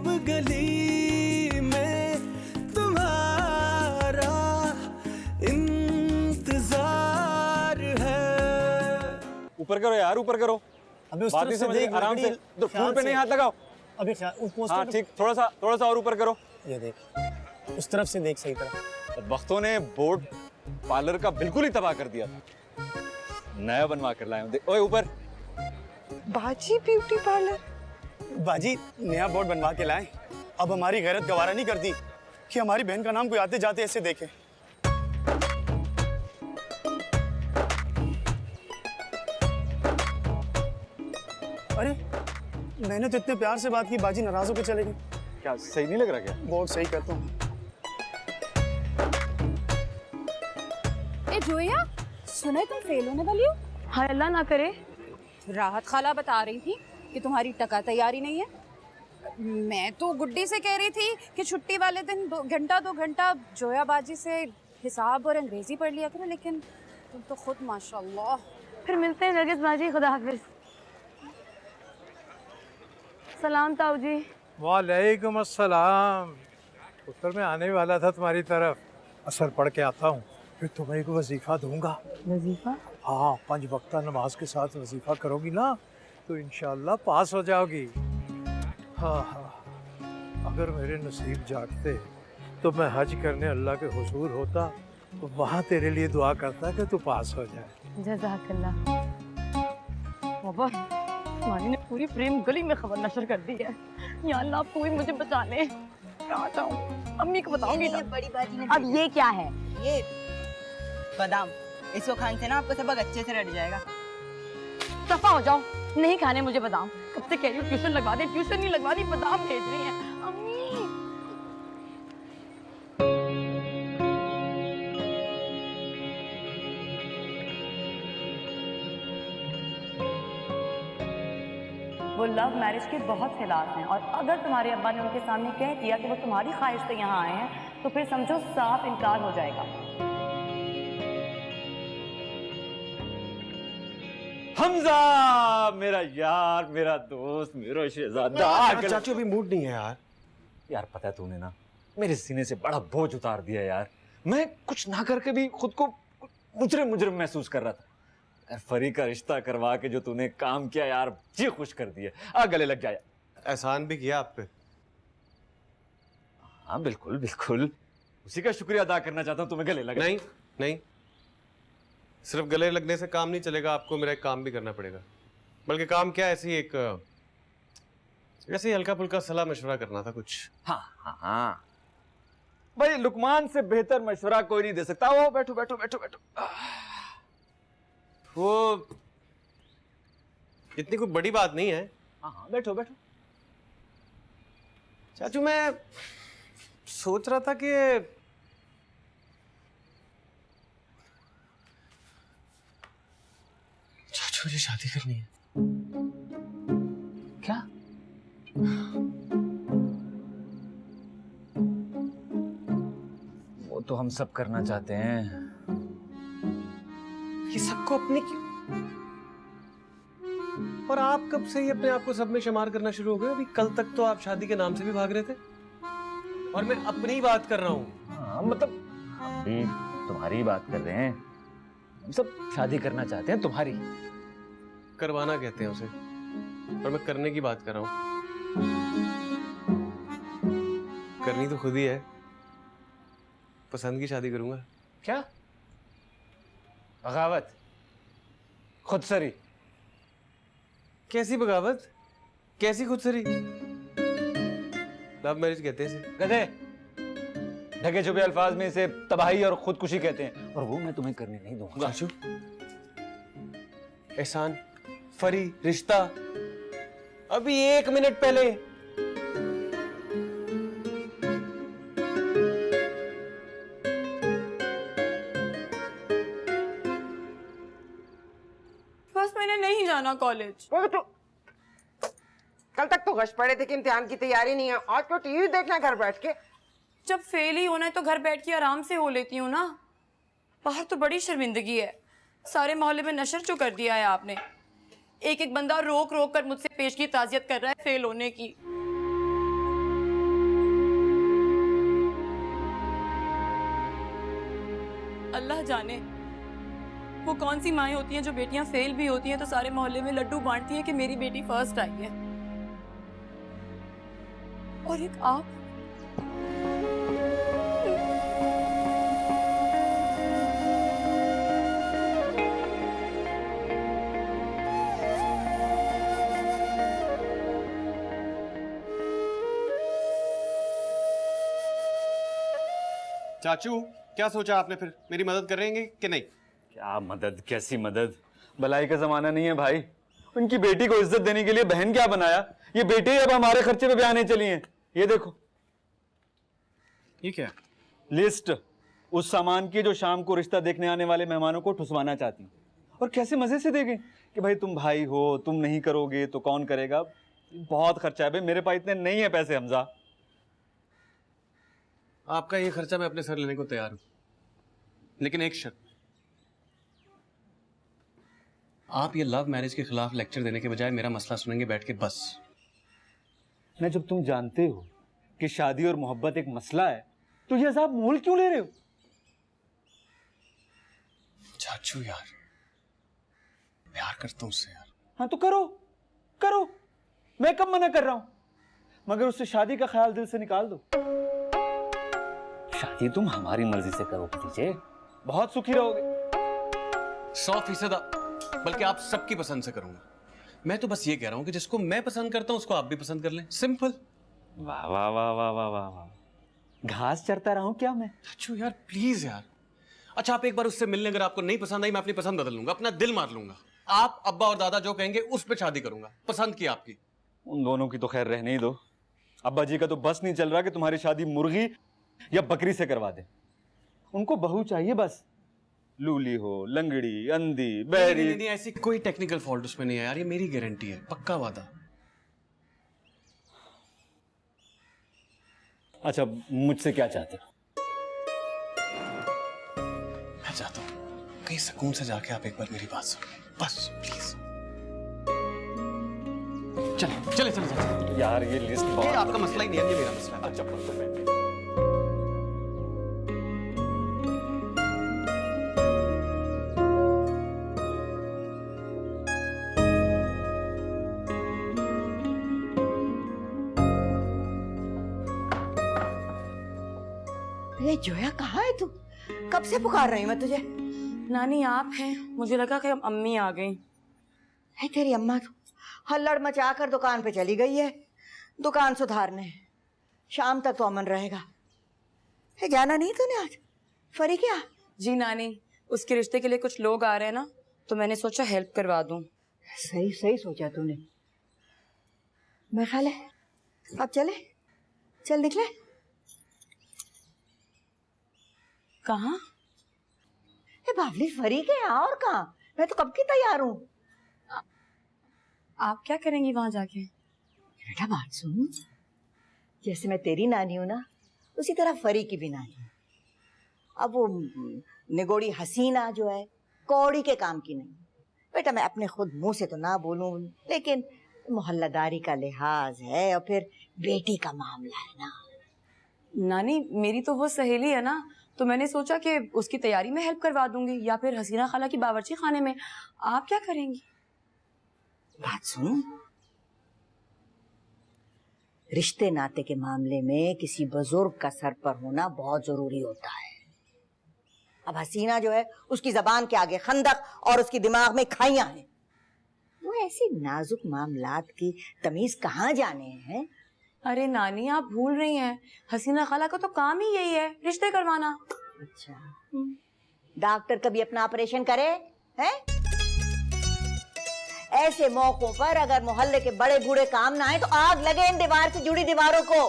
अब गली में तुम्हारा इंतजार है। ऊपर करो यार, ऊपर करो। अभी उस बात तरफ नहीं से समझ रही, देख, आराम से। लकड़ी तो फूल ख्याल पे नहीं से। हाथ लगाओ। अभी ख्याल उस पोस्टर हाँ पे- ठीक, थोड़ा सा और ऊपर करो। ये देख, उस तरफ से देख सही तरह। वक्तों ने बोर्ड पार्लर का बिल्कुल ही तबाह कर दिया था। नया बनवा कर लाए हूं। ओए ऊपर। बाजी ब्यूटी पार्लर। बाजी नया बोर्ड बनवा के लाए। अब हमारी गैरत गवारा नहीं करती कि हमारी बहन का नाम कोई आते जाते ऐसे देखे। अरे मैंने तो इतने प्यार से बात की, बाजी नाराज होकर चले गए। क्या सही नहीं लग रहा क्या? बोर्ड सही कहता हूँ। ए जोया, सुना है तुम फेल होने वाली हो? हाय अल्लाह ना करे। राहत खाला बता रही थी कि तुम्हारी टका तैयारी नहीं है। मैं तो गुड्डी से कह रही थी कि छुट्टी वाले दिन 2 घंटा जोया बाजी से हिसाब और अंग्रेजी पढ़ लिया करो, लेकिन तुम तो खुद माशाल्लाह। फिर मिलते हैं नरगिस बाजी, खुदा हाफिज। सलाम ताऊ जी। वालेकुम अस्सलाम। उत्तर में आने वाला था तुम्हारी तरफ, असर पढ़ के आता हूँ, फिर तुम्हें एक वजीफा दूंगा। वजीफा? हाँ, 5 वक्ता नमाज के साथ वजीफा करोगी ना तो इंशाल्लाह पास हो जाओगी। हाँ हाँ, अगर मेरे नसीब जागते तो मैं हज करने अल्लाह के हुजूर होता, तो वहाँ तेरे लिए दुआ करता कि तू पास हो जाए। जज़ाकल्लाह। बाबा मानी ने पूरी प्रेम गली में खबर नशर कर दी है। या अल्लाह आप कोई मुझे बचा ले। कहाँ जाऊँ? अम्मी को बताऊंगी ना। बड़ी बाजी ने अब ये क्या है? ये बादाम, इसको खाने से ना आपको सबक अच्छे से रट जाएगा। सफा हो जाओ, नहीं खाने मुझे बादाम। कब से कह रही हूँ ट्यूशन लगवा दे, ट्यूशन नहीं लगवा रही, बादाम भेज रही है अम्मी। वो लव मैरिज के बहुत खिलाफ हैं, और अगर तुम्हारे अब्बा ने उनके सामने कह दिया कि वो तुम्हारी ख्वाहिश से यहाँ आए हैं, तो फिर समझो साफ इनकार हो जाएगा। हमजा, मेरा यार, मेरा दोस्त, मेरा शहजादा। चाचू अभी मूड नहीं है यार। यार पता है तूने ना मेरे सीने से बड़ा बोझ उतार दिया यार। मैं कुछ ना करके भी खुद को मुजरिम महसूस कर रहा था। यार फरी का रिश्ता करवा के जो तूने काम किया यार, जी खुश कर दिया। आ गले लग जाए। एहसान भी किया आप पे। हाँ बिल्कुल बिल्कुल, उसी का शुक्रिया अदा करना चाहता हूँ। तुम्हें गले लगा? नहीं नहीं, सिर्फ गले लगने से काम नहीं चलेगा, आपको मेरा एक काम भी करना पड़ेगा। बल्कि काम क्या, ऐसे ही हल्का फुल्का सलाह मशवरा करना था कुछ। हाँ हाँ हाँ भाई, लुकमान से बेहतर मशवरा कोई नहीं दे सकता। वो बैठो बैठो बैठो बैठो। वो इतनी कोई बड़ी बात नहीं है। हाँ हाँ बैठो बैठो। चाचू मैं सोच रहा था कि चाचू मुझे शादी करनी है। क्या? वो तो हम सब करना चाहते हैं। ये सबको अपने क्यों? और आप कब से ही अपने आप को सब में शुमार करना शुरू हो गए? अभी कल तक तो आप शादी के नाम से भी भाग रहे थे। और मैं अपनी ही बात कर रहा हूँ। हाँ मतलब हम भी तुम्हारी ही बात कर रहे हैं। हम सब शादी करना चाहते हैं तुम्हारी। करवाना कहते हैं उसे, और मैं करने की बात कर रहा हूँ। करनी तो खुद ही है। पसंद की शादी करूंगा। क्या? बगावत, खुदसरी। कैसी बगावत, कैसी खुदसरी? लव मैरिज कहते हैं इसे। गधे, ढके छुपे अल्फाज में इसे तबाही और खुदकुशी कहते हैं, और वो मैं तुम्हें करने नहीं दूंगा। चाचू, एहसान, फरी, रिश्ता, अभी 1 मिनट पहले। बस मैंने नहीं जाना कॉलेज। तो कल तक तो गश पड़े थे कि इम्तिहान की तैयारी नहीं है, आज तो टीवी देखना घर बैठ के। जब फेल ही होना है तो घर बैठ के आराम से हो लेती हूँ ना। बाहर तो बड़ी शर्मिंदगी है, सारे मोहल्ले में नशर जो कर दिया है आपने। एक एक बंदा रोक रोक कर मुझसे पेशगी ताज़ियत कर रहा है फेल होने की। अल्लाह जाने वो कौन सी माएँ होती हैं जो बेटियां फेल भी होती हैं तो सारे मोहल्ले में लड्डू बांटती हैं कि मेरी बेटी फर्स्ट आई है, और एक आप। चाचू, क्या सोचा आपने फिर? मेरी मदद करेंगे कि नहीं? क्या मदद, कैसी मदद? भलाई का जमाना नहीं है भाई। उनकी बेटी को इज्जत देने के लिए बहन क्या बनाया, ये बेटी अब हमारे खर्चे पे ब्याने चली हैं। ये देखो, ये क्या है? लिस्ट उस सामान की जो शाम को रिश्ता देखने आने वाले मेहमानों को ठुसवाना चाहती हैं। और कैसे मजे से देंगे कि भाई तुम भाई हो, तुम नहीं करोगे तो कौन करेगा। बहुत खर्चा है भाई, मेरे पास इतने नहीं है पैसे हमजा। आपका ये खर्चा मैं अपने सर लेने को तैयार हूं, लेकिन एक शर्त। आप ये लव मैरिज के खिलाफ लेक्चर देने के बजाय मेरा मसला सुनेंगे बैठ के, बस। मैं जब तुम जानते हो कि शादी और मोहब्बत एक मसला है तो ये अज़ाब मोल क्यों ले रहे हो? चाचू यार, प्यार करता हूं उससे यार। हाँ तो करो करो, मैं कब मना कर रहा हूं, मगर उससे शादी का ख्याल दिल से निकाल दो। शादी तुम हमारी मर्जी से करो भतीजे, बहुत सुखी रहोगे। 100%, बल्कि आप सबकी पसंद से करूंगा। मैं तो बस ये कह रहा हूं कि जिसको मैं पसंद करता हूं उसको आप भी पसंद कर लें, सिंपल। वाह वाह वाह वाह वाह वाह वाह, घास चरता रहा हूं क्या मैं? चाचू यार प्लीज यार। अच्छा, आप एक बार उससे मिलने, अगर आपको नहीं पसंद आई मैं अपनी पसंद बदल लूंगा, अपना दिल मार लूंगा। आप अब्बा और दादा जो कहेंगे उस पर शादी करूंगा, पसंद की आपकी। उन दोनों की तो खैर रहने ही दो। अब्बा जी का तो बस नहीं चल रहा कि तुम्हारी शादी मुर्गी या बकरी से करवा दे। उनको बहू चाहिए बस, लूली हो, लंगड़ी, अंधी, बहरी। नहीं, ऐसी कोई टेक्निकल फॉल्ट उसमें नहीं है यार, ये मेरी गारंटी है, पक्का वादा। अच्छा, मुझसे क्या चाहते हो? मैं चाहता हूं कहीं सुकून से जाके आप एक बार मेरी बात सुन, बस प्लीज। चले चले चले चले। यार ये लिस्ट ये बहुत आपका मसला ही नहीं है, ये मेरा मसला है। अच्छा तो मैं ये जोया कहाँ है तू? कब से पुकार रही हूँ मैं तुझे। नानी आप हैं, मुझे लगा कि अम्मी आ गई। है तेरी अम्मा तो हल्लड़ मचा कर दुकान पे चली गई है, दुकान सुधारने। शाम तक तो अमन रहेगा। है जाना नहीं तूने आज? फरी क्या? जी नानी, उसके रिश्ते के लिए कुछ लोग आ रहे हैं ना, तो मैंने सोचा हेल्प करवा दूं। सही सही सोचा तूने। मैं खा ले, अब चले, चल निकले। कहाँ? बावली फरी के यहाँ और कहाँ? मैं तो कब की तैयार हूँ। आप क्या करेंगी वहां जाके? बेटा बात सुन, जैसे मैं तेरी नानी हूं ना, उसी तरह फरी की भी नानी हूं। अब वो निगोड़ी हसीना जो है, कौड़ी के काम की नहीं। बेटा मैं अपने खुद मुंह से तो ना बोलूं, लेकिन मोहल्लादारी का लिहाज है और फिर बेटी का मामला है ना। नानी मेरी तो वो सहेली है ना, तो मैंने सोचा कि उसकी तैयारी में हेल्प करवा दूंगी, या फिर हसीना खाला की बावर्ची खाने में। आप क्या करेंगी? बात सुन, रिश्ते नाते के मामले में किसी बुजुर्ग का सर पर होना बहुत जरूरी होता है। अब हसीना जो है, उसकी जबान के आगे खंदक और उसकी दिमाग में खाइयां हैं। वो ऐसी नाजुक मामलात की तमीज कहाँ जाने हैं। अरे नानी आप भूल रही हैं, हसीना खाला का तो काम ही यही है, रिश्ते करवाना। अच्छा, डॉक्टर कभी अपना ऑपरेशन करे हैं? ऐसे मौकों पर अगर मोहल्ले के बड़े बूढ़े काम ना आए तो आग लगे इन दीवार से जुड़ी दीवारों को।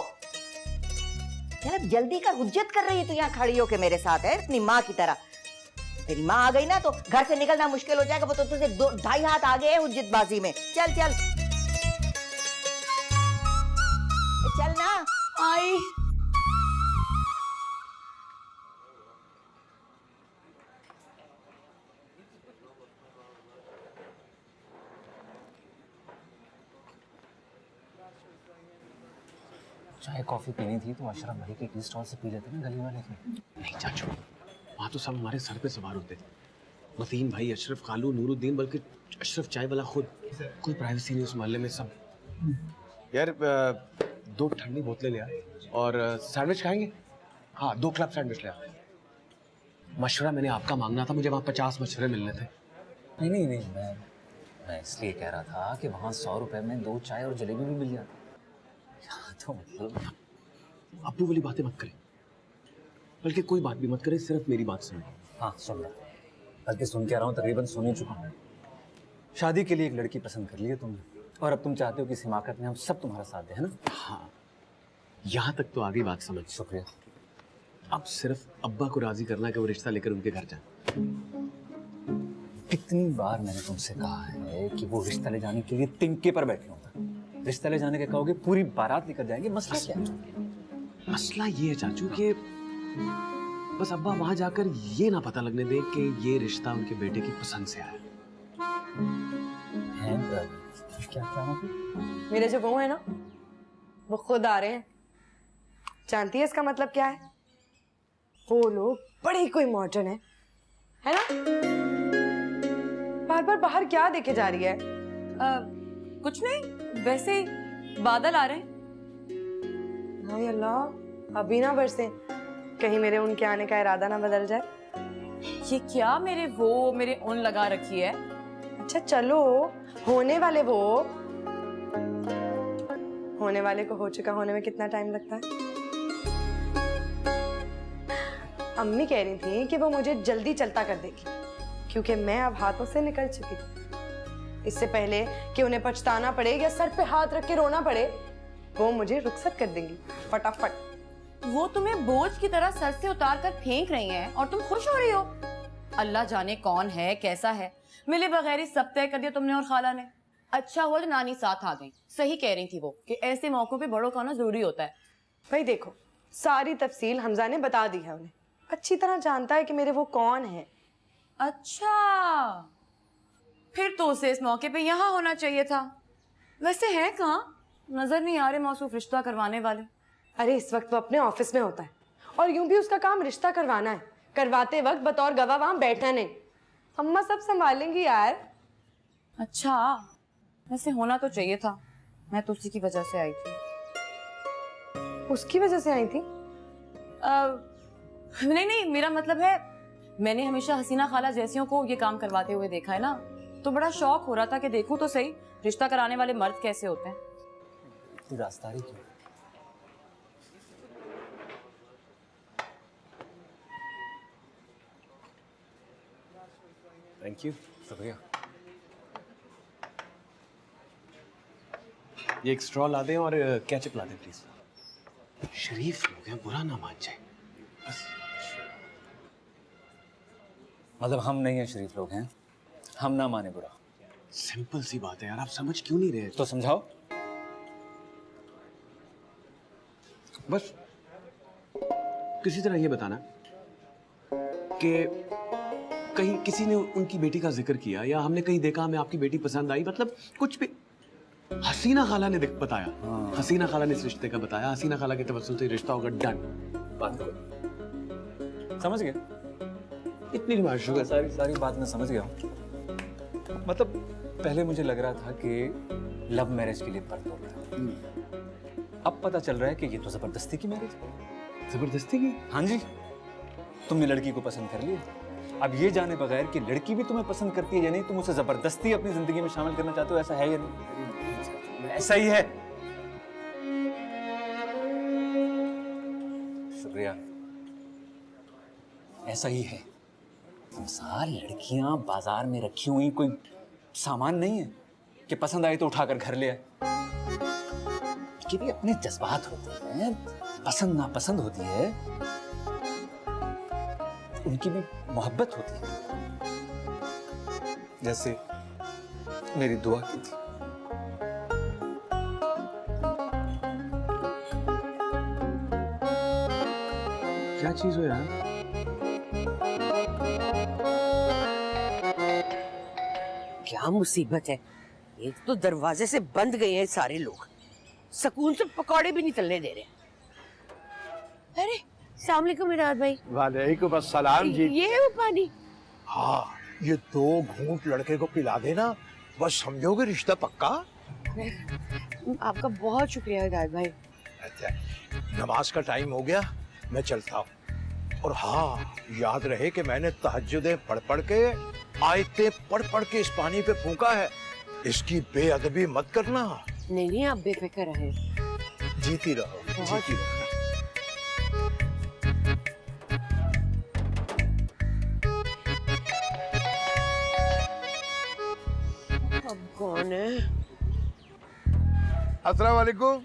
यार जल्दी कर, हुज्जत कर रही है तू यहाँ खड़ी होके मेरे साथ है अपनी माँ की तरह। तेरी माँ आ गई ना तो घर से निकलना मुश्किल हो जाएगा। वो तो तुझे 2-2.5 हाथ आगे है हुज्जतबाजी में। चल चल चल ना। आई चाय कॉफी पीनी थी तो अशरफ भाई के टी स्टॉल से पी लेते ना, गली वाले के। नहीं चाचू, वहाँ तो सब हमारे सर पे सवार होते। मतीन भाई, अशरफ खालू, नूरुद्दीन, बल्कि अशरफ चाय वाला खुद। कोई प्राइवेसी नहीं उस मोहल्ले में। सब यार 2 ठंडी बोतलें ले आ और सैंडविच खाएंगे। हाँ 2 क्लब सैंडविच ले आ। मशवरा मैंने आपका मांगना था, मुझे वहाँ 50 मशवरे मिलने थे। नहीं, मैं इसलिए कह रहा था कि वहाँ 100 रुपए में 2 चाय और जलेबी भी मिल जाती। यहाँ तो मतलब अब्बू वाली बातें मत करें, बल्कि कोई बात भी मत करें, सिर्फ मेरी बात सुनो। हाँ सुन रहा, बल्कि सुन के आ रहा हूँ, तकरीबन सुन ही चुका हूँ। शादी के लिए एक लड़की पसंद कर ली है तुमने, और अब तुम चाहते हो कि इस हिमाकत में हम सब तुम्हारा साथ दें, है ना? हाँ, यहाँ तक तो आ गई बात समझ। शुक्रिया। अब सिर्फ अब्बा को राजी करना है कि वो रिश्ता लेकर उनके घर जाए। कितनी बार मैंने तुमसे कहा है कि वो रिश्ता ले जाने के लिए तिनके पर बैठे होंगे। रिश्ता ले जाने के कहोगे पूरी बारात लेकर जाएंगे। मसला क्या है? मसला ये है चाचू कि बस अब्बा वहां जाकर ये ना पता लगने दे कि ये रिश्ता उनके बेटे की पसंद से आया है। क्या मेरे जो वो है ना, वो खुद आ रहे हैं। जानती है इसका मतलब क्या है? वो लोग बड़े ही कोई मॉडर्न है ना? बार बार बाहर क्या देखे जा रही है? कुछ नहीं, वैसे ही बादल आ रहे हैं। हाय अल्लाह, अभी ना बरसे, कहीं मेरे उनके आने का इरादा ना बदल जाए। ये क्या मेरे उन लगा रखी है? अच्छा चलो, होने वाले को हो चुका होने में कितना टाइम लगता है? अम्मी कह रही थी कि वो मुझे जल्दी चलता कर देगी, क्योंकि मैं अब हाथों से निकल चुकी। इससे पहले कि उन्हें पछताना पड़े या सर पे हाथ रख के रोना पड़े, वो मुझे रुखसत कर देंगी फटाफट। वो तुम्हें बोझ की तरह सर से उतार कर फेंक रही हैं और तुम खुश हो रही हो। अल्लाह जाने कौन है, कैसा है। मिले बगैर ही सब तय कर दिया तुमने और खाला ने। अच्छा हुआ जो नानी साथ आ गई। सही कह रही थी वो कि ऐसे मौकों पे बड़ों का होना जरूरी होता है। भाई देखो, सारी तफसील हमजा ने बता दी है उन्हें। अच्छी तरह जानता है कि मेरे वो कौन है। अच्छा, फिर तो उसे इस मौके पे यहाँ होना चाहिए था। वैसे है कहाँ? नजर नहीं आ रहे मौसूफ रिश्ता करवाने वाले। अरे इस वक्त वो अपने ऑफिस में होता है, और यूं भी उसका काम रिश्ता करवाना है। करवाते वक्त बतौर गवाह वहां बैठना नहीं। अम्मा सब संभालेंगी यार। अच्छा, वैसे होना तो चाहिए था। मैं तो उसी की वजह से आई थी। उसकी वजह से आई थी? नहीं, मेरा मतलब है, मैंने हमेशा हसीना खाला जैसियों को ये काम करवाते हुए देखा है ना, तो बड़ा शौक हो रहा था कि देखूं तो सही रिश्ता कराने वाले मर्द कैसे होते हैं। तू रास्तारी क्यों? Thank you. शुक्रिया। ये एक स्ट्रॉ ला दें और केचप ला दें प्लीज। शरीफ लोग हैं, बुरा ना मान जाए बस। मतलब हम नहीं हैं शरीफ लोग हैं, हम ना माने बुरा। सिंपल सी बात है यार, आप समझ क्यों नहीं रहे? तो समझाओ। बस किसी तरह ये बताना कि कहीं किसी ने उनकी बेटी का जिक्र किया या हमने कहीं देखा हमें आपकी बेटी पसंद आई, मतलब कुछ भी। हसीना खाला ने बताया। हसीना खाला ने इस रिश्ते का बताया। हसीना खाला के तवज्जुह से रिश्ता होगा डन। बात करो। समझ गया? इतनी डिमांड शुगर। सारी बात मैं समझ गया हूँ। मतलब पहले मुझे लग रहा था कि लव मैरिज के लिए पर तोड़ रहा है। अब पता चल रहा है कि ये तो जबरदस्ती की मैरिज है। जबरदस्ती की? हाँ जी, तुमने लड़की को पसंद कर लिया। अब ये जाने बगैर कि लड़की भी तुम्हें पसंद करती है या नहीं, तुम उसे जबरदस्ती अपनी जिंदगी में शामिल करना चाहते हो, ऐसा है या नहीं? ऐसा ही है। शुक्रिया। ऐसा ही है। सारी लड़कियां बाजार में रखी हुई कोई सामान नहीं है कि पसंद आए तो उठाकर घर ले आए। कि भी अपने जज्बात होते हैं, पसंद नापसंद होती है, उनकी भी मोहब्बत होती है, जैसे मेरी दुआ की थी। क्या चीज हो यार? क्या मुसीबत है? एक तो दरवाजे से बंद गए हैं सारे लोग, सुकून से पकौड़े भी नहीं चलने दे रहे। अरे अस्सलाम वालेकुम इराद भाई। वालेकुम अस्सलाम जी। ये है वो पानी। हाँ, ये 2 घूंट लड़के को पिला देना, बस समझोगे रिश्ता पक्का। आपका बहुत शुक्रिया इराद भाई। अच्छा, नमाज का टाइम हो गया, मैं चलता हूँ। और हाँ, याद रहे कि मैंने तहज्जुदें पढ़ पढ़ के, आयतें पढ़ पढ़ के इस पानी पे फूंका है। इसकी बेअदबी मत करना। नहीं नहीं, आप बेफिक्र रहे। जीती रहो, जीती रहो। अब कौन है? अस्सलाम वालेकुम।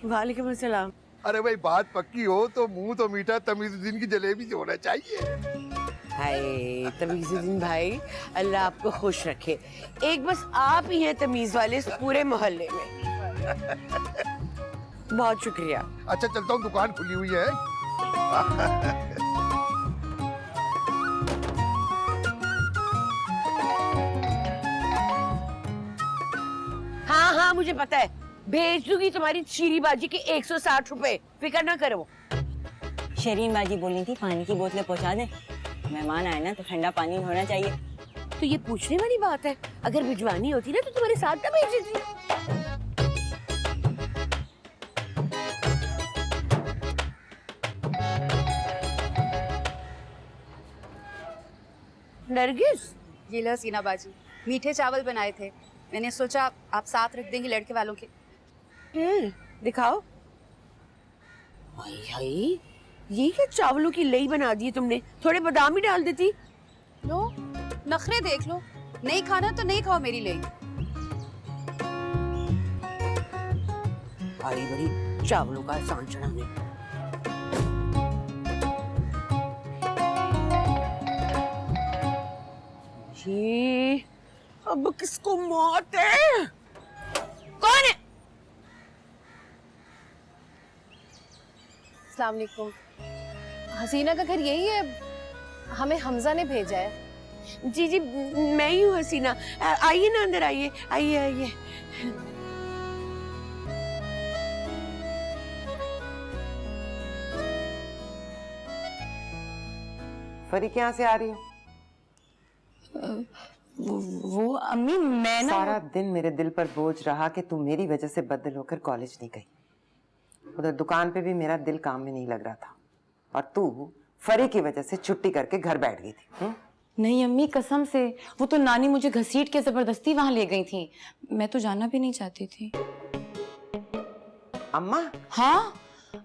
वालेकुम अस्सलाम। अरे भाई, बात पक्की हो तो मुंह तो मीठा तमीजुद्दीन की जलेबी से होना चाहिए। हाय तमीजुद्दीन भाई, अल्लाह आपको खुश रखे। एक बस आप ही हैं तमीज वाले इस पूरे मोहल्ले में। बहुत शुक्रिया। अच्छा चलता हूँ, दुकान खुली हुई है। हाँ हाँ मुझे पता है, भेज दूंगी तुम्हारी चीरी बाजी के 160 रुपए, फिक्र ना करो। शरीन बाजी बोली थी पानी की बोतलें पहुंचा दे। मेहमान आए ना तो ठंडा पानी होना चाहिए। तो ये पूछने वाली बात है, अगर भिजवानी होती ना तो तुम्हारे साथ ना भेज देती। नरगिस, ये लो हसीना बाजी, मीठे चावल बनाए थे, मैंने सोचा आप साथ रख देंगी लड़के वालों के। दिखाओ। हाय हाय, ये क्या चावलों की लई बना दी तुमने? थोड़े बादाम ही डाल देती। लो नखरे देख लो, नहीं खाना तो नहीं खाओ मेरी लई। बड़ी बड़ी चावलों का एहसान चढ़ाने। जी, अब किसको मौत है? कौन है? अस्सलाम वालेकुम। हसीना का घर यही है, हमें हमजा ने भेजा है। जी जी, मैं ही हूँ हसीना। आइए ना, अंदर आइए, आइए आइए। फरी यहाँ से आ रही हो? वो अम्मी, मैं ना सारा दिन मेरे दिल पर बोझ रहा कि तुम मेरी वजह से बदल होकर कॉलेज नहीं गई। उधर दुकान पे भी मेरा दिल काम में नहीं लग रहा था, और तू फरी की वजह से छुट्टी करके घर बैठ गई थी। नहीं अम्मी, कसम से, वो तो नानी मुझे घसीट के जबरदस्ती वहां ले गई थी। मैं तो जाना भी नहीं चाहती थी। अम्मा? हाँ,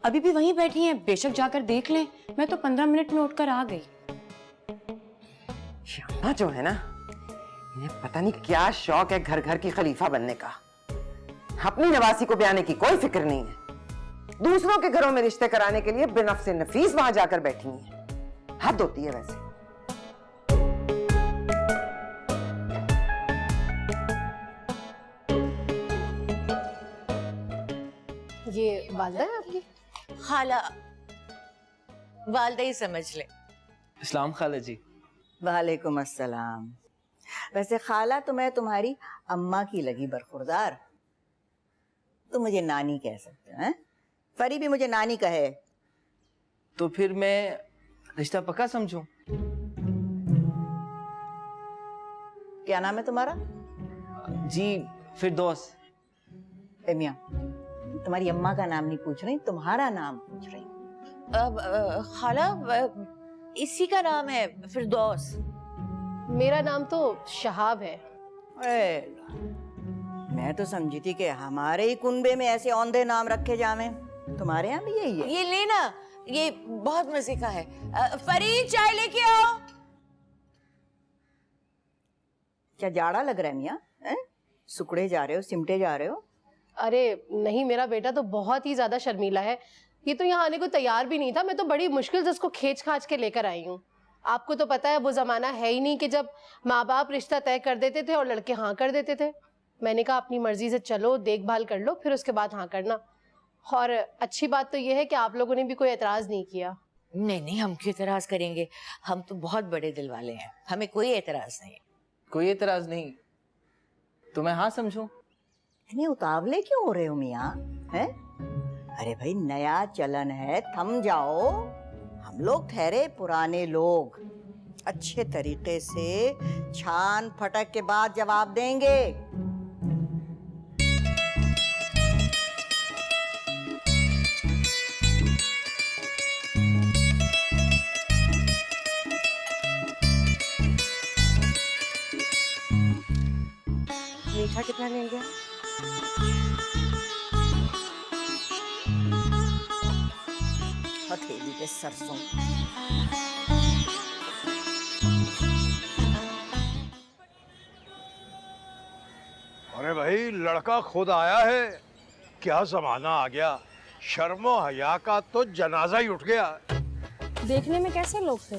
अभी भी वहीं बैठी हैं, बेशक जाकर देख लें। मैं तो 15 मिनट में उठकर आ गई। श्यामा जो है ना, इन्हें पता नहीं क्या शौक है घर घर की खलीफा बनने का। अपनी नवासी को ब्याने की कोई फिक्र नहीं है, दूसरों के घरों में रिश्ते कराने के लिए बेनफ्स नफीस वहां जाकर बैठी है। हद होती है वैसे। ये वालदा है आपकी? खाला, वालदा ही समझ ले। इस्लाम खाला जी। वालेकुम अस्सलाम। वैसे खाला तो मैं तुम्हारी अम्मा की लगी बरखुरदार, तो मुझे नानी कह सकते हैं। फरी भी मुझे नानी कहे। तो फिर मैं रिश्ता पक्का समझूं? क्या नाम है तुम्हारा? जी फिरदौस। मियां, तुम्हारी अम्मा का नाम नहीं पूछ रही, तुम्हारा नाम पूछ रही। खाला, इसी का नाम है फिरदौस। मेरा नाम तो शहाब है। मैं तो समझी थी कि हमारे ही कुनबे में ऐसे औंधे नाम रखे जावे। तुम्हारे यहाँ भी यही है? ये लेना, ये बहुत मजे का है। फरी, चाय लेके आओ। क्या जाड़ा लग रहा है मियां? सुकड़े जा रहे हो, सिमटे जा रहे हो? अरे नहीं, मेरा बेटा तो बहुत ही ज्यादा शर्मीला है। ये तो यहाँ आने को तैयार भी नहीं था, मैं तो बड़ी मुश्किल से उसको खींच खाच के लेकर आई हूँ। आपको तो पता है वो जमाना है ही नहीं कि जब माँ बाप रिश्ता तय कर देते थे और लड़के हाँ कर देते थे। मैंने कहा अपनी मर्जी से चलो, देखभाल कर लो, फिर उसके बाद हाँ करना। और अच्छी बात तो ये है कि आप लोगों ने भी कोई एतराज नहीं किया। नहीं नहीं, हम क्यों एतराज करेंगे? हम तो बहुत बड़े दिल वाले हैं, हमें कोई एतराज नहीं। कोई एतराज नहीं तो मैं हाँ समझूं? इतने उतावले क्यों हो रहे हो मियां? हैं? अरे भाई नया चलन है, थम जाओ। हम लोग ठहरे पुराने लोग, अच्छे तरीके से छान फटक के बाद जवाब देंगे। मीठा कितना लेंगे? हथेली पे सरसों। अरे भाई लड़का खुद आया है, क्या जमाना आ गया। शर्मो हया का तो जनाजा ही उठ गया। देखने में कैसे लोग थे?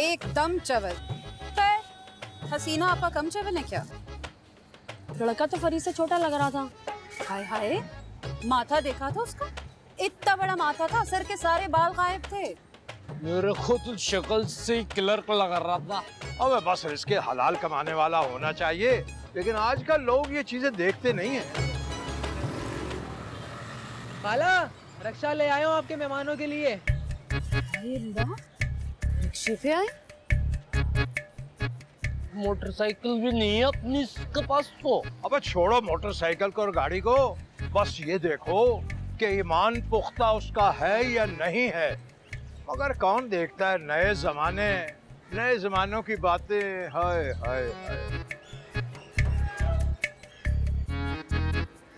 एकदम चवल। खैर हसीना आपा कम चवल है क्या? लड़का तो फरी से छोटा लग रहा था। हाय हाय, माथा देखा था उसका? इतना बड़ा माथा था, सर के सारे बाल गायब थे। मेरे को तो शक्ल से क्लर्क लगा रहा था। अबे बस इसके हलाल कमाने वाला होना चाहिए, लेकिन आजकल लोग ये चीजें देखते नहीं हैं। खाला, रक्षा ले आया हूँ आपके मेहमानों के लिए। रिक्शे पे आए? मोटरसाइकिल भी नहीं है अपनी इसके पास तो। अबे छोड़ो मोटरसाइकिल को और गाड़ी को, बस ये देखो कि ईमान पुख्ता उसका है या नहीं है। मगर कौन देखता है नए जमानों की बातें। हाय हाय हाय।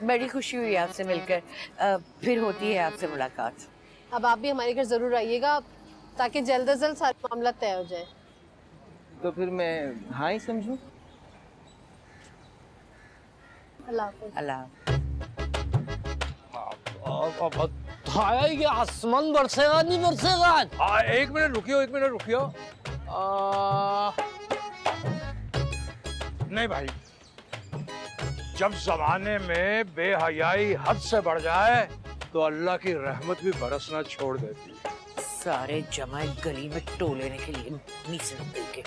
बड़ी खुशी हुई आपसे मिलकर। फिर होती है आपसे मुलाकात। अब आप भी हमारे घर जरूर आइएगा, ताकि जल्द से जल्द सारा मामला तय हो जाए। तो फिर मैं हाँ ही समझूं? अल्लाह हाफ़िज़। अल्लाह। बताया ही कि आसमान बरसेगा नहीं बरसेगा। एक मिनट रुकियो। नहीं भाई, जब जमाने में बेहयाई हद से बढ़ जाए तो अल्लाह की रहमत भी बरसना छोड़ देती है। सारे जमा एक गली में टोलेने के लिए नीचे निकल के।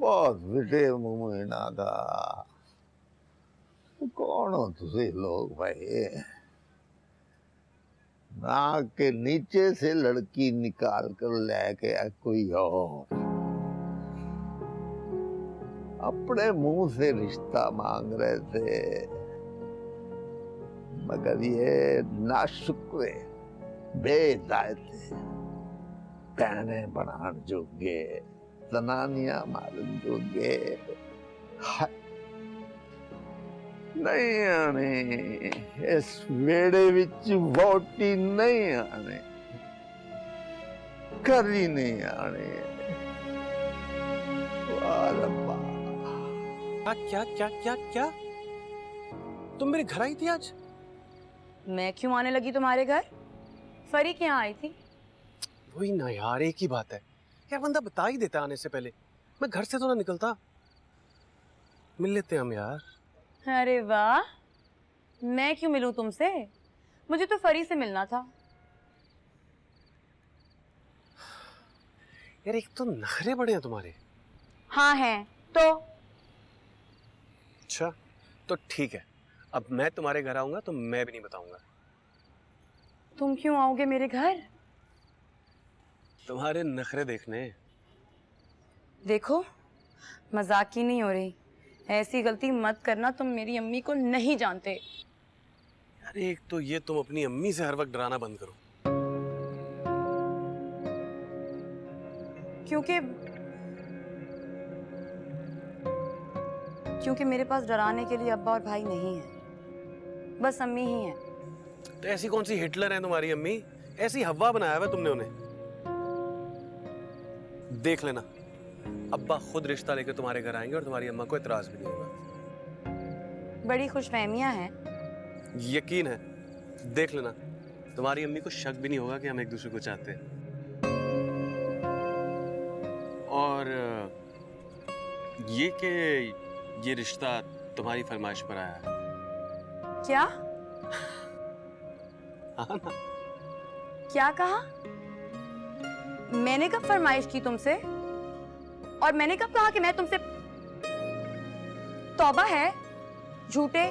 बहुत विटे मुमैना दा। कौन हो तुसी लोग भाई? नाक के नीचे से लड़की निकाल कर लेके आ कोई और, अपने मुंह से रिश्ता मांग रहे थे, मगर ये नाशुक्रे बेदायते कहने बनान जोगे जनानियां मालूम जोगे नहीं आने। इस वेड़े विच वोटी नहीं आने, करी नहीं आने। वाह रब्बा। क्या क्या क्या क्या? तुम मेरे घर आई थी आज? मैं क्यों आने लगी तुम्हारे घर? फरी क्या आई थी? वही ना यार, एक ही बात है यार, बंदा बता ही देता आने से पहले। मैं घर से तो ना निकलता। मिल लेते हम यार। अरे वाह, मैं क्यों मिलूं तुमसे? मुझे तो फरी से मिलना था। यार एक तो नखरे बड़े हैं तुम्हारे। हाँ हैं तो। अच्छा तो ठीक है, अब मैं तुम्हारे घर आऊंगा तो मैं भी नहीं बताऊंगा। तुम क्यों आओगे मेरे घर? तुम्हारे नखरे देखने। देखो, मजाक की नहीं हो रही। ऐसी गलती मत करना, तुम मेरी अम्मी को नहीं जानते। यार एक तो ये तुम अपनी अम्मी से हर वक्त डराना बंद करो। क्योंकि मेरे पास डराने के लिए अब्बा और भाई नहीं है, बस अम्मी ही है। तो ऐसी कौन सी हिटलर है तुम्हारी अम्मी? ऐसी हवा बनाया हुआ तुमने उन्हें। देख लेना, अब्बा खुद रिश्ता लेकर तुम्हारे घर आएंगे और तुम्हारी अम्मा को इतराज भी नहीं होगा। बड़ी खुशफहमियां हैं। यकीन है, देख लेना, तुम्हारी अम्मी को शक भी नहीं होगा कि हम एक दूसरे को चाहते हैं। और ये रिश्ता तुम्हारी फरमाइश पर आया है। क्या? हाँ ना? क्या कहा? मैंने कब फरमाइश की तुमसे? और मैंने कब कहा कि मैं तुमसे? तौबा है झूठे।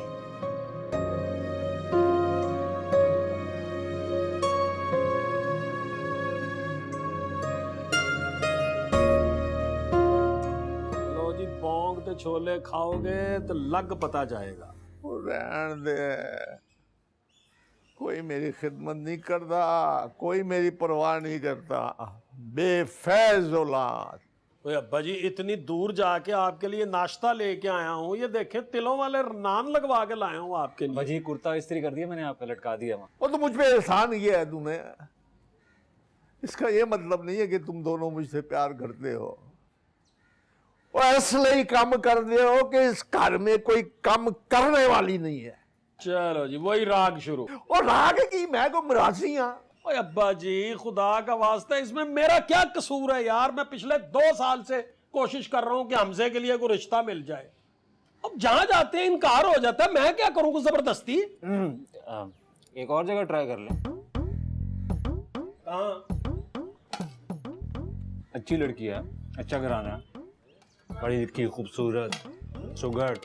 लो जी, बोंग ते छोले खाओगे तो लग पता जाएगा। वो रहन दे, कोई मेरी खिदमत नहीं करता, कोई मेरी परवाह नहीं करता, बेफैज औलाद। ओए अब्बा जी, इतनी दूर जाके आपके लिए नाश्ता लेके आया हूँ, ये देखें तिलों वाले नान लगवा के लाया हूँ आपके लिए। भाजी कुर्ता इस्त्री कर दिया मैंने, आपका लटका दिया वहाँ। वो तो मुझ पे एहसान किया है तूने। इसका ये मतलब नहीं है कि तुम दोनों मुझसे प्यार करते हो। वो इसलिए काम कर दे हो कि इस घर में कोई काम करने वाली नहीं है। चलो जी, वही राग शुरू। और राग की मैं को मरासी हाँ। ओए अब्बा जी, खुदा का वास्ता, इसमें मेरा क्या कसूर है यार? मैं पिछले 2 साल से कोशिश कर रहा हूँ कि हमसे के लिए कोई रिश्ता मिल जाए। अब जहां जाते हैं इनकार हो जाता है, मैं क्या करूँ कुछ जबरदस्ती? एक और जगह ट्राई कर ले। कहाँ? अच्छी लड़की है, अच्छा घराना, बड़ी लिखी, खूबसूरत, सुघड़,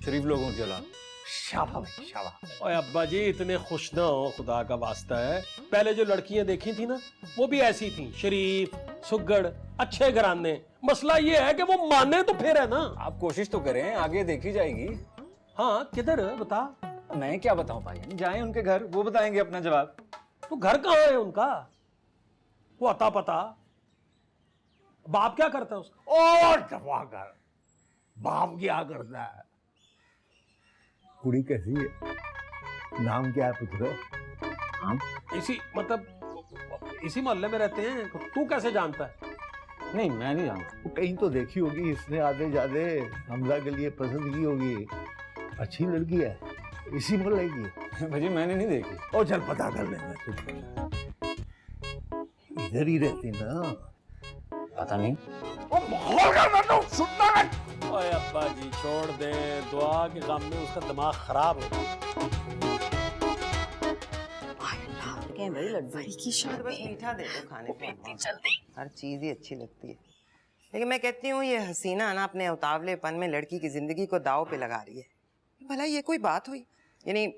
शरीफ लोगों की औलाद। शाबाश शाबाश। ओए अब्बा जी, इतने खुश ना हो, खुदा का वास्ता है। पहले जो लड़कियां देखी थी ना, वो भी ऐसी थी, शरीफ, सुघड़, अच्छे घराने। मसला ये है कि वो माने तो फिर है ना। आप कोशिश तो करें, आगे देखी जाएगी। हाँ, किधर बता? मैं क्या बताऊं भाई, जाएं उनके घर, वो बताएंगे अपना जवाब। तो घर कहाँ है उनका? वो अता पता? बाप क्या करता है उसका? और दफा कर, बाप क्या करता है? कुड़ी कैसी है? नाम क्या है पुत्र? हम इसी मतलब इसी मोहल्ले में रहते हैं। तू कैसे जानता है? नहीं, मैं नहीं जानता। वो कहीं तो देखी होगी इसने, आधे ज्यादा हमजा के लिए पसंद की होगी। अच्छी लड़की है, इसी मोहल्ले की। भाजी मैंने नहीं देखी। ओ चल पता कर लेना, इधर ही रहती ना। पता नहीं। वो माहौल का मतलब सुनना मत। ओए अब्बा जी, छोड़ दे, दुआ के गम में उसका दिमाग खराब हो गया। भाई लड्डू की शादी, बस मीठा दे दो खाने पे, हर चीज ही अच्छी लगती है। लेकिन मैं कहती हूँ ये हसीना ना अपने उतावलेपन में लड़की की जिंदगी को दाव पे लगा रही है। भला ये कोई बात हुई? यानी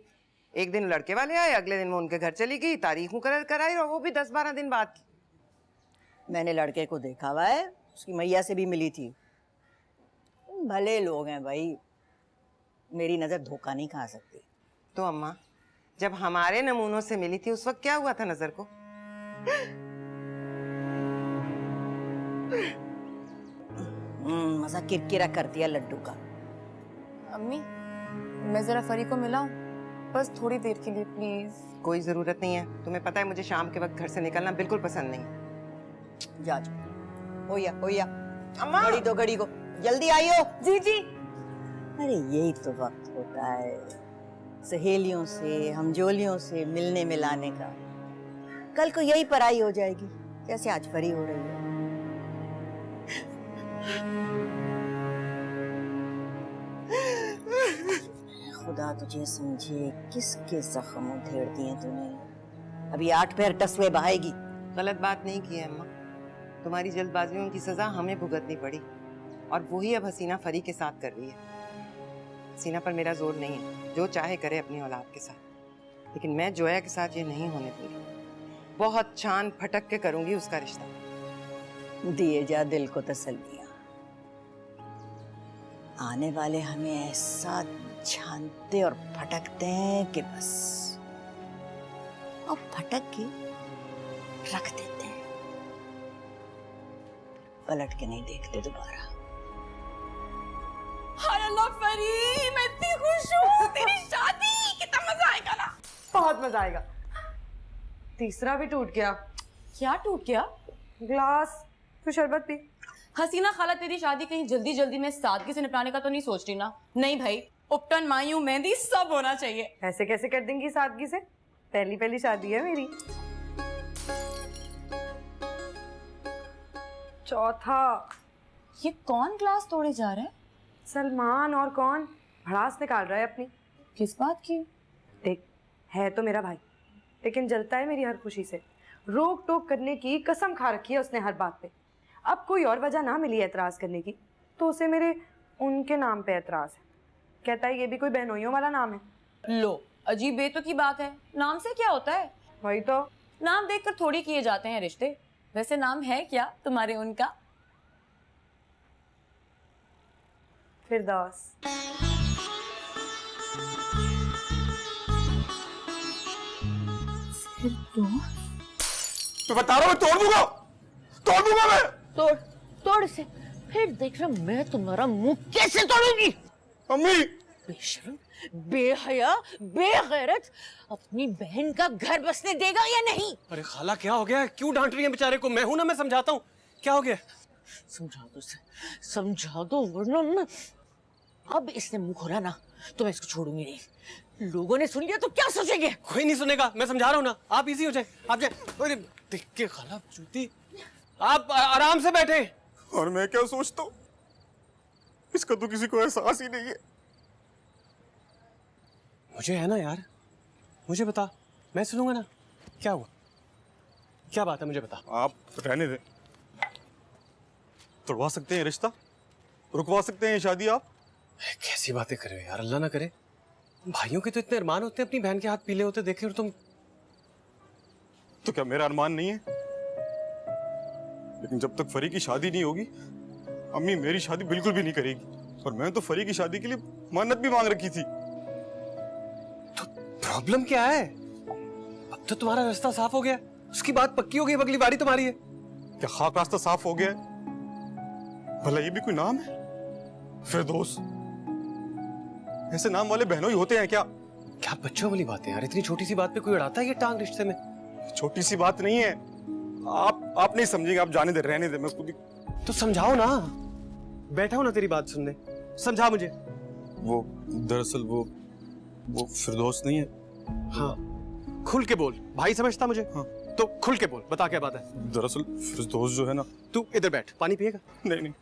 एक दिन लड़के वाले आए, अगले दिन वो उनके घर चली गई, तारीख मुकर्रर कराई, और वो भी 10-12 दिन बाद की। मैंने लड़के को देखा हुआ है, उसकी मैया से भी मिली थी। भले लोग हैं भाई, मेरी नजर धोखा नहीं खा सकती। तो अम्मा, जब हमारे नमूनों से मिली थी उस वक्त क्या हुआ था नजर को? मजा किरकिरा कर दिया लड्डू का। अम्मी, मैं जरा फरी को मिलाऊं, बस थोड़ी देर के लिए प्लीज। कोई जरूरत नहीं है, तुम्हें पता है मुझे शाम के वक्त घर से निकलना बिल्कुल पसंद नहीं। जा होया अम्मा, घड़ी दो घड़ी को, जल्दी आइयो। जी जी। अरे यही तो वक्त होता है सहेलियों से, हमजोलियों से मिलने मिलाने का। कल को यही पराई हो जाएगी जैसे आज फरी हो रही है। खुदा तुझे समझे किसके जख्म उधेड़ दिए तूने। अभी 8 पैर टसवे बहाएगी। गलत बात नहीं की है अम्मा, तुम्हारी जल्दबाजियों की सजा हमें भुगतनी पड़ी, और वही अब हसीना फरी के साथ कर रही है। हसीना पर मेरा जोर नहीं है, जो चाहे करे अपनी औलाद के साथ, लेकिन मैं जोया के साथ ये नहीं होने दूंगी। बहुत छान फटक के करूंगी उसका रिश्ता। दिए जा दिल को तसल्लियां, आने वाले हमें ऐसा छानते और फटकते हैं कि बस, और फटक के रख देते हैं, पलट के नहीं देखते दोबारा। हाय अल्लाह फरी, मैं इतनी खुश हूँ, तेरी शादी, कितना मजा आएगा ना। बहुत मजा आएगा। तीसरा भी टूट गया। क्या टूट गया? ग्लास। तू शरबत पी। हसीना खाला, तेरी शादी कहीं जल्दी जल्दी में सादगी से निपटाने का तो नहीं सोच रही ना? नहीं भाई, उपटन, मायूं, मेहंदी सब होना चाहिए। ऐसे कैसे कर देंगी सादगी से? पहली शादी है मेरी। चौथा। ये कौन ग्लास तोड़े जा रहा है? सलमान, और कौन? भड़ास निकाल रहा है अपनी। किस बात की? देख, है तो मेरा भाई, लेकिन जलता है मेरी हर खुशी से। रोक टोक करने की कसम खा रखी है उसने हर बात पे। अब कोई और वजह ना मिली एतराज़ करने की तो उसे मेरे उनके नाम पे एतराज़ है। कहता है ये भी कोई बहनोइयों वाला नाम है। लो, अजीब बेतुकी की बात है। नाम से क्या होता है? वही तो, नाम देखकर थोड़ी किए जाते हैं रिश्ते। वैसे नाम है क्या तुम्हारे उनका? फिरदौस। मैं बता रहा हूँ तोड़ दूंगा मैं। तोड़ तोड़ से फिर देख रहा मैं तुम्हारा मुंह कैसे तोड़ूंगी। अम्मी, बेशर्म, बेहया, बेगैरत, अपनी बहन का घर बसने देगा या नहीं? अरे खाला क्या हो गया? क्यों डांट रही है बेचारे को? मैं हूं ना, मैं समझाता हूँ। क्या हो गया? समझा दो उसे, समझा दो, वरना मैं अब इसने मुंह खोला ना तो मैं इसको छोड़ूंगी नहीं। लोगों ने सुन लिया तो क्या सोचेंगे? कोई नहीं सुनेगा, मैं समझा रहा हूँ ना। आप इजी हो जाए, आप जाए। अरे देख के खाला जूती, आप आराम से बैठे। और मैं क्या सोचता हूँ, इसका तो किसी को एहसास ही नहीं है। मुझे है ना यार, मुझे बता, मैं सुनूंगा ना। क्या हुआ? क्या बात है, मुझे बता। आप रहने दें, तोड़वा सकते हैं रिश्ता, रुकवा सकते हैं ये शादी आप। कैसी बातें कर रहे हो यार, अल्लाह ना करे। भाइयों के तो इतने अरमान होते हैं अपनी बहन के हाथ पीले होते देखे, और तुम। तो क्या मेरा अरमान नहीं है? लेकिन जब तक फरी की शादी नहीं होगी, अम्मी मेरी शादी बिल्कुल भी नहीं करेगी। और मैं तो फरी की शादी के लिए मन्नत भी मांग रखी थी। तो प्रॉब्लम क्या है? अब तो तुम्हारा रास्ता साफ हो गया, उसकी बात पक्की हो गई, अगली बारी तुम्हारी है। क्या खाक रास्ता साफ हो गया है? भला ये भी कोई नाम है? फिरदौस, ऐसे नाम वाले बहनों ही होते हैं क्या? क्या बच्चों वाली बात है यार, इतनी छोटी सी बात पे कोई अड़ाता है ये टांग रिश्ते में? छोटी सी बात नहीं है। आप नहीं समझेंगे, आप जाने दे, रहने दे, मैं खुद ही। तो समझाओ ना, बैठा हूं ना तेरी बात सुनने, समझा मुझे। वो दरअसल वो फिरदौस नहीं है। हाँ, खुल के बोल, भाई समझता मुझे। हाँ, तो खुल के बोल, बता क्या बात है। दरअसल फिरदौस जो है ना। तू इधर बैठ, पानी पिएगा? नहीं,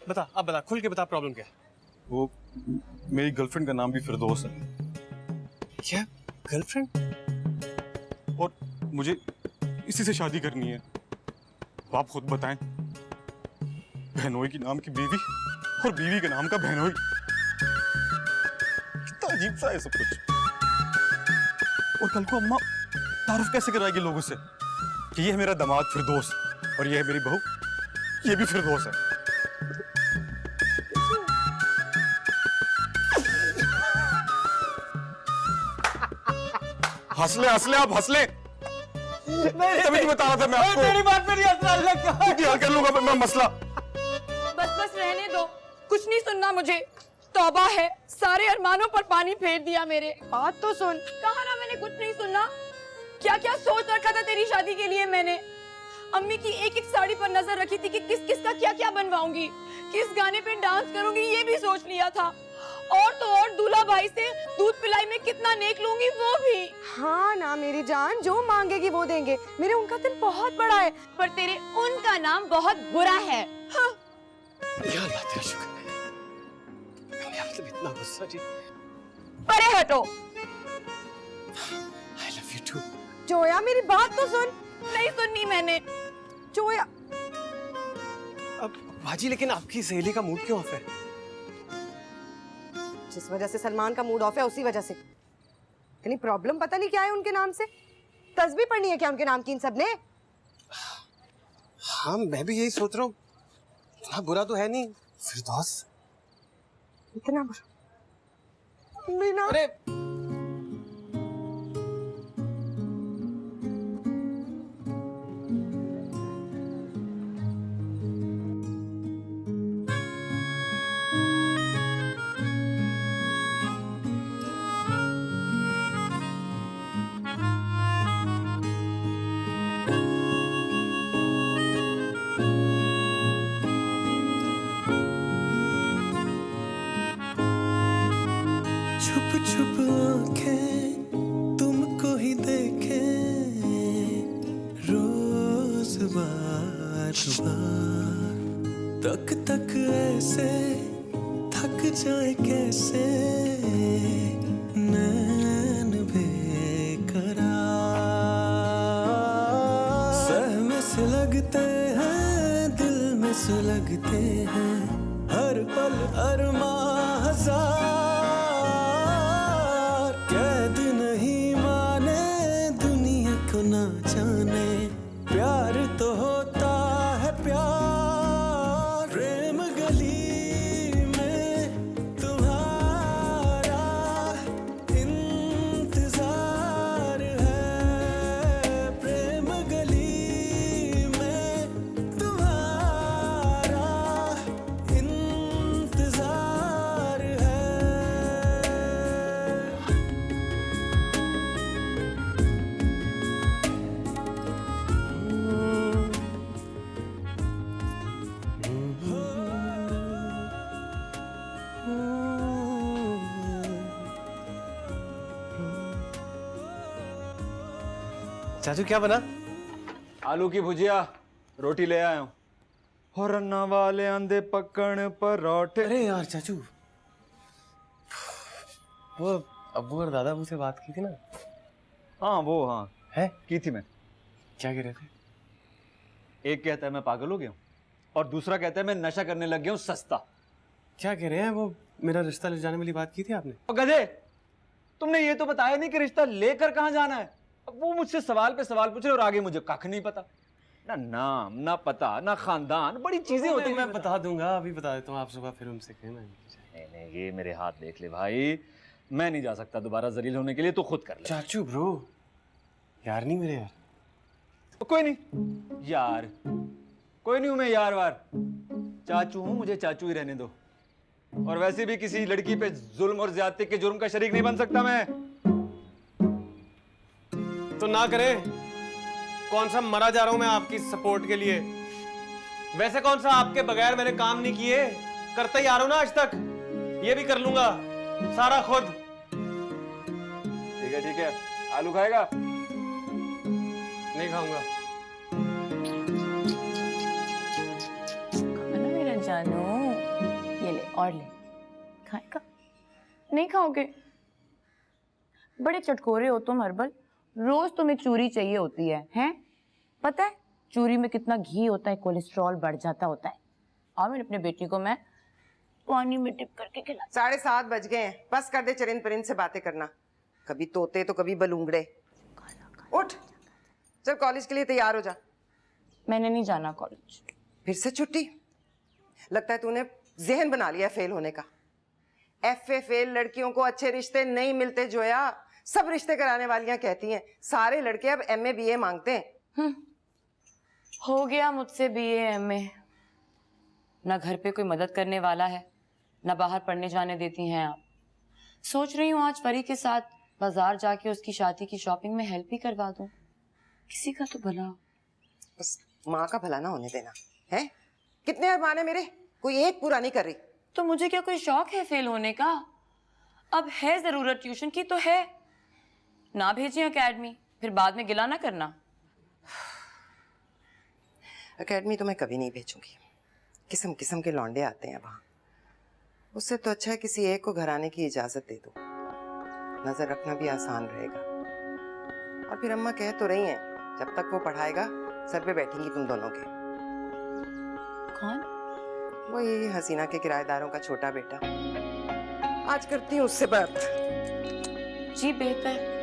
बता, अब बता, खुल के बता, प्रॉब्लम क्या है? वो मेरी गर्लफ्रेंड का नाम भी फिरदौस है। क्या गर्लफ्रेंड? और मुझे इसी से शादी करनी है। आप खुद बताएं, बहनोई की नाम की बीवी और बीवी के नाम का बहनोई, कितना अजीब सा है सब कुछ। और कल को अम्मा तारुफ कैसे कराएगी लोगों से कि ये है मेरा दामाद फिरदौस और ये है मेरी बहू, ये भी फिरदौस है। हंसले आप हंसले। तभी तो बता रहा था मैं आपको। तेरी बात पे नहीं हंस रहा। क्या कर लूंगा मैं मसला। बस रहने दो, कुछ नहीं सुनना मुझे। तौबा है, सारे अरमानों पर पानी फेर दिया मेरे। बात तो सुन। कहा ना मैंने कुछ नहीं सुनना। क्या क्या सोच रखा था तेरी शादी के लिए मैंने। अम्मी की एक एक साड़ी पर नजर रखी थी कि किस किस का क्या क्या बनवाऊंगी, किस गाने पे डांस करूंगी, ये भी सोच लिया था। और तो और दूल्हा भाई से दूध पिलाई में कितना नेक लूंगी वो भी। हाँ ना मेरी जान, जो मांगेगी वो देंगे। मेरे उनका दिल बहुत बड़ा है, पर तेरे उनका नाम बहुत बुरा है। हाँ। या अल्लाह तेरा शुक्र है। मतलब इतना गुस्सा जी। परे हटो। I love you too। Zoya मेरी बात तो सुन। नहीं सुननी मैंने। जोया। अब भाजी, लेकिन आपकी सहेली का मूड क्यों ऑफ है? जिस वजह से सलमान का मूड ऑफ है उसी वजह से। इतनी प्रॉब्लम पता नहीं क्या है उनके नाम से। तस्बीह पढ़नी है क्या उनके नाम की इन सब ने? हाँ, मैं भी यही सोच रहा हूँ। इतना बुरा तो है नहीं फिरदौस। इतना बुरा मीना। अरे छुप आंखें तुमको ही देखे रोज बार तक ऐसे थक जाए कैसे नैन बेकरार सहमे से लगते हैं दिल में जगते हैं हर पल अरमां हजार, कैद नहीं माने दुनिया को ना जाने, प्यार तो होता है प्यार। प्रेम गली में तुम्हारा इंतजार है, प्रेम गली में तुम्हारा इंतजार है। चाचू क्या बना? आलू की भुजिया, रोटी ले आया हूँ। और अन्ना वाले अंधे पकड़ परोठे। अरे यार चाचू, वो अब्बू और दादा मुझसे बात की थी ना? हाँ वो हाँ है की थी मैं। क्या कह रहे थे? एक कहता है मैं पागल हो गया हूँ और दूसरा कहता है मैं नशा करने लग गया हूँ सस्ता। क्या कह रहे हैं? वो मेरा रिश्ता ले जाने वाली बात की थी आपने? और गधे, तुमने ये तो बताया नहीं कि रिश्ता लेकर कहाँ जाना है। अब वो मुझसे सवाल पे सवाल पूछ रहे और आगे मुझे कख नहीं पता, ना नाम ना पता ना खानदान, बड़ी चीजें होती हैं। मैं बता दूंगा, अभी बता देता हूँ, आप सुबह फिर उनसे कहना। नहीं, ये मेरे हाथ देख ले भाई, मैं नहीं जा सकता दोबारा जलील होने के लिए, तो खुद कर ले। चाचू ब्रो, यार नहीं मेरे यार। कोई नहीं यार, कोई नहीं हूं मैं यार वार, चाचू हूं, मुझे चाचू ही रहने दो। और वैसे भी किसी लड़की पे जुल्म और ज्यादती के जुर्म का शरीक नहीं बन सकता मैं। तो ना करे, कौन सा मरा जा रहा हूं मैं आपकी सपोर्ट के लिए। वैसे कौन सा आपके बगैर मैंने काम नहीं किए, करता ही आ रहा हूं ना आज तक, ये भी कर लूंगा सारा खुद। ठीक है, आलू खाएगा? नहीं खाऊंगा। खाना मेरा जानू, ये ले और ले, खाएगा? नहीं खाओगे? बड़े चटकोरे हो तुम हर्बल, रोज तुम्हें चूरी चाहिए होती है, हैं? पता है चूरी में कितना घी होता है, कोलेस्ट्रॉल बढ़ जाता होता है। और मैंने अपने बेटी को मैं पानी में डिप करके खिला। 7:30 बज गए हैं, बस कर दे चरिंद परिंद से बातें करना, कभी तोते तो कभी बलूंगड़े। उठ, चल कॉलेज के लिए तैयार हो जा। मैंने नहीं जाना कॉलेज। फिर से छुट्टी? लगता है तूने जहन बना लिया फेल होने का। FA फेल लड़कियों को अच्छे रिश्ते नहीं मिलते जोया, सब रिश्ते कराने वालियां कहती हैं सारे लड़के अब MA BA मांगते हैं। हो गया मुझसे BA MA। ना घर पे कोई मदद करने वाला है, ना बाहर पढ़ने जाने देती हैं आप। सोच रही हूँ आज परी के साथ बाजार जाके उसकी शादी की शॉपिंग में हेल्प ही करवा दूं, किसी का तो भला। बस माँ का भला ना होने देना है। कितने अरमान है मेरे, कोई एक पूरा नहीं कर रही। तो मुझे क्या कोई शौक है फेल होने का? अब है जरूरत ट्यूशन की तो है, ना भेजिए एकेडमी, फिर बाद में गिला ना करना। एकेडमी तो मैं कभी नहीं भेजूंगी, किस्म किस्म के लौंडे आते हैं वहां। उससे तो अच्छा है किसी एक को घर आने की इजाजत दे दो, नजर रखना भी आसान रहेगा। और फिर अम्मा कह तो रही हैं जब तक वो पढ़ाएगा सर पे बैठेंगी तुम दोनों के। कौन? वही हसीना के किराएदारों का छोटा बेटा। आज करती हूँ उससे बात। जी बेहतर।